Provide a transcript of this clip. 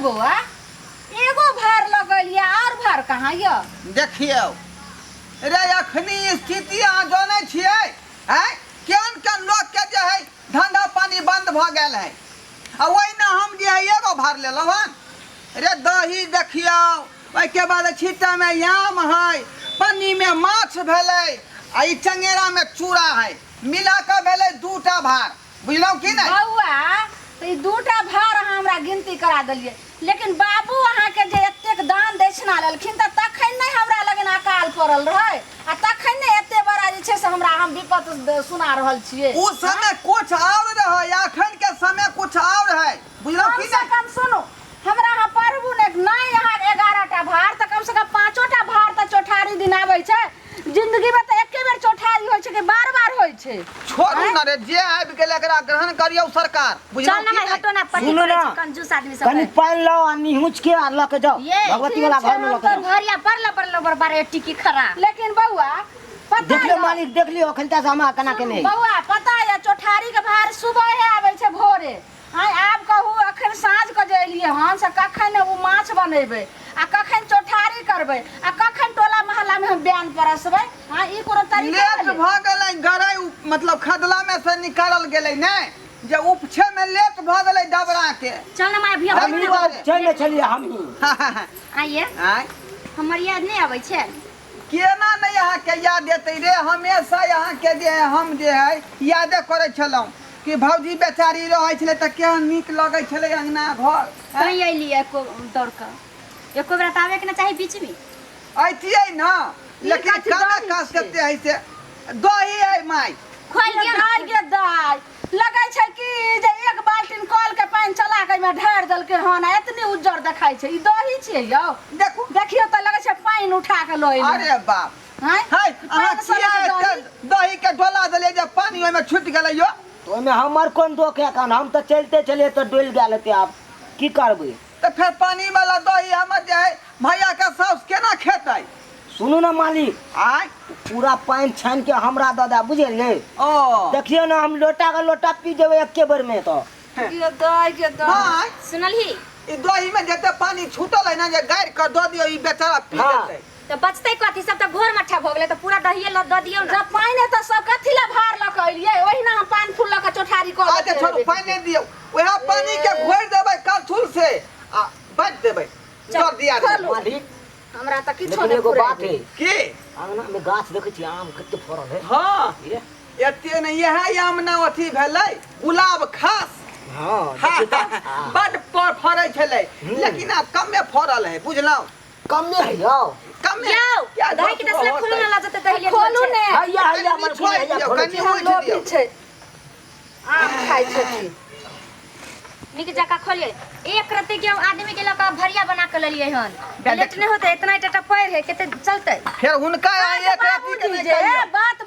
बउआ एगो भार लगलिए और भार कहाँ ये देखियो रे अखनी स्थिति अहाँ जानै छियै हैं केहन केहन लोग के जे है धंधा पानी बंद भ गेल है आ ओहिना हम जे है एगो भार लेलहुँ हन रे दही देखियो ओहिके बाद छीटा में याम है पन्नी में माछ भेलै आ ई चंगेरा में चूड़ा है मिला के भेलै 2टा भार बुझलौ कि नहीं बउआ तो ई 2टा भार अहाँ हमरा गिनती करा देलिए लेकिन बाबू अहाँ के जे एतेक दान दक्षिणा लेलखिन त तखन नहीं हमरा लगन अकाल पड़ल रहे आ तखन नहीं एते बड़ा जे छै से हमरा हम विपत सुना रहल छियै उस समय कुछ और रहे अखन के समय कुछ और है बुझलौ कि नहीं कम सुनो हमरा अहाँ प्रभु ने नहीं यहाँ 11टा भार त कम से कम 5टा भार त चौठारी दिन आबै छै जिंदगी में त एके बेर चौठारी होय छै कि बार-बार होय छै छोड़ू न रे जे आबि गेल एकरा ग्रहण करियौ सरकार बुझलौ चल ना हटो ना पति सुनो ना, कंजूस आदमी सब कनी पानी लो आ निहुच के आ ल के जाओ भगवती वाला घर में ल के जाओ घरिया पर बारे टिकी खरा लेकिन बउआ पता देख लो मालिक देख लियो अखनता से हम कना के नहीं बउआ पता है चौठारी के भार सुबह आबै छै भोरे हां आब कहू अखन साँझ के जे एलिए हन से कखन वो माछ बनेबै आ कखन चौठारी करबै आ कखन टोला मोहल्ला में हम बयान परसबै हां ई कोनो तरीका लेट भ गेलै गरै मतलब खदला में से निकालल गेलै नै जे उपछे में लेट भ गेलै डबरा के चल ना मैं भी हम ही चले चलिए हम ही आइए आय हमर याद नहीं आबै छै केना नहीं अहाँ के याद देतै रे हमेशा अहाँ के जे है हम जे है यादे करै छलौ कि भौजी बेचारी रहै छलै त केहन नीक लगै छलै अंगना घर कहीं अइलिए को दौड़ के एको बेर आवे के ना चाही बीच में ऐतियै न लेकिन कामे काज करते है से दही है माई खोल के खाइ के दाय लगै छै कि जे एक बाल्टीन कल के पानी चला के में ढार देलकै हन एतनी उज्जर देखाइ छै ई दही छियै यौ देखू देखियो त लगै छै पानी उठा के लइ अरे बाप हां है अहाँ किया दही के ढोला देले जे पानी ओइ में छूट गेलै यो तो में हमर कोन दोख है कान हम तो चलते चले तो डोल गेल ते आप की करबै तो फिर पानी वाला दही हम जे है भैया के साउस केना खेतै सुनू ना मालिक आय पूरा पानी छान के हमरा दादा बुझलिए ओ देखियो ना हम लोटा का लोटा पी जेबै एके बेर में तो ये दाय के दाय हां सुनलही ई दही में जते पानी छूटल है ना जे गाड़ के द दियो ई बेचारा पी हाँ। लेतै तो बचते कथी सब तो घोर मट्ठा भ गेलै तो पूरा दहिए ल द दियौ ना जब पानी त सब कथी ला भार ल के एलिए ओहिना हम पानी फूल ल के चौठारी कर आजे छोड़ू पानी दियो ओहा पानी के घोर देबै काथुल से आ बाज देबै जोर दिया दे मालिक हमरा त किछो लेकिन नहीं एगो बात है की अंगना में गाछ देखे छी आम कते फरल है हां ये एते नहीं यह आम ना अथी भेलै गुलाब खास हां बड फरै छलै लेकिन आब कमे फरल है बुझलौ कम में है यो कमे जाओ क्या दही के दसला खोलू ना लाजते दहिए खोलू ने हैया हैया मन छोड़ हैया दियो, खोलो कनी छी। होय लोभी दियो छै आम खाइ छथिन निक जका खोलिए एक रत्ती के आदमी के लका भरिया बना के लेलिए हन लेट नहीं होते इतना टटा पैर है केते चलते फिर हुनका एक राती के बाबूजी नहीं जे कहियो बात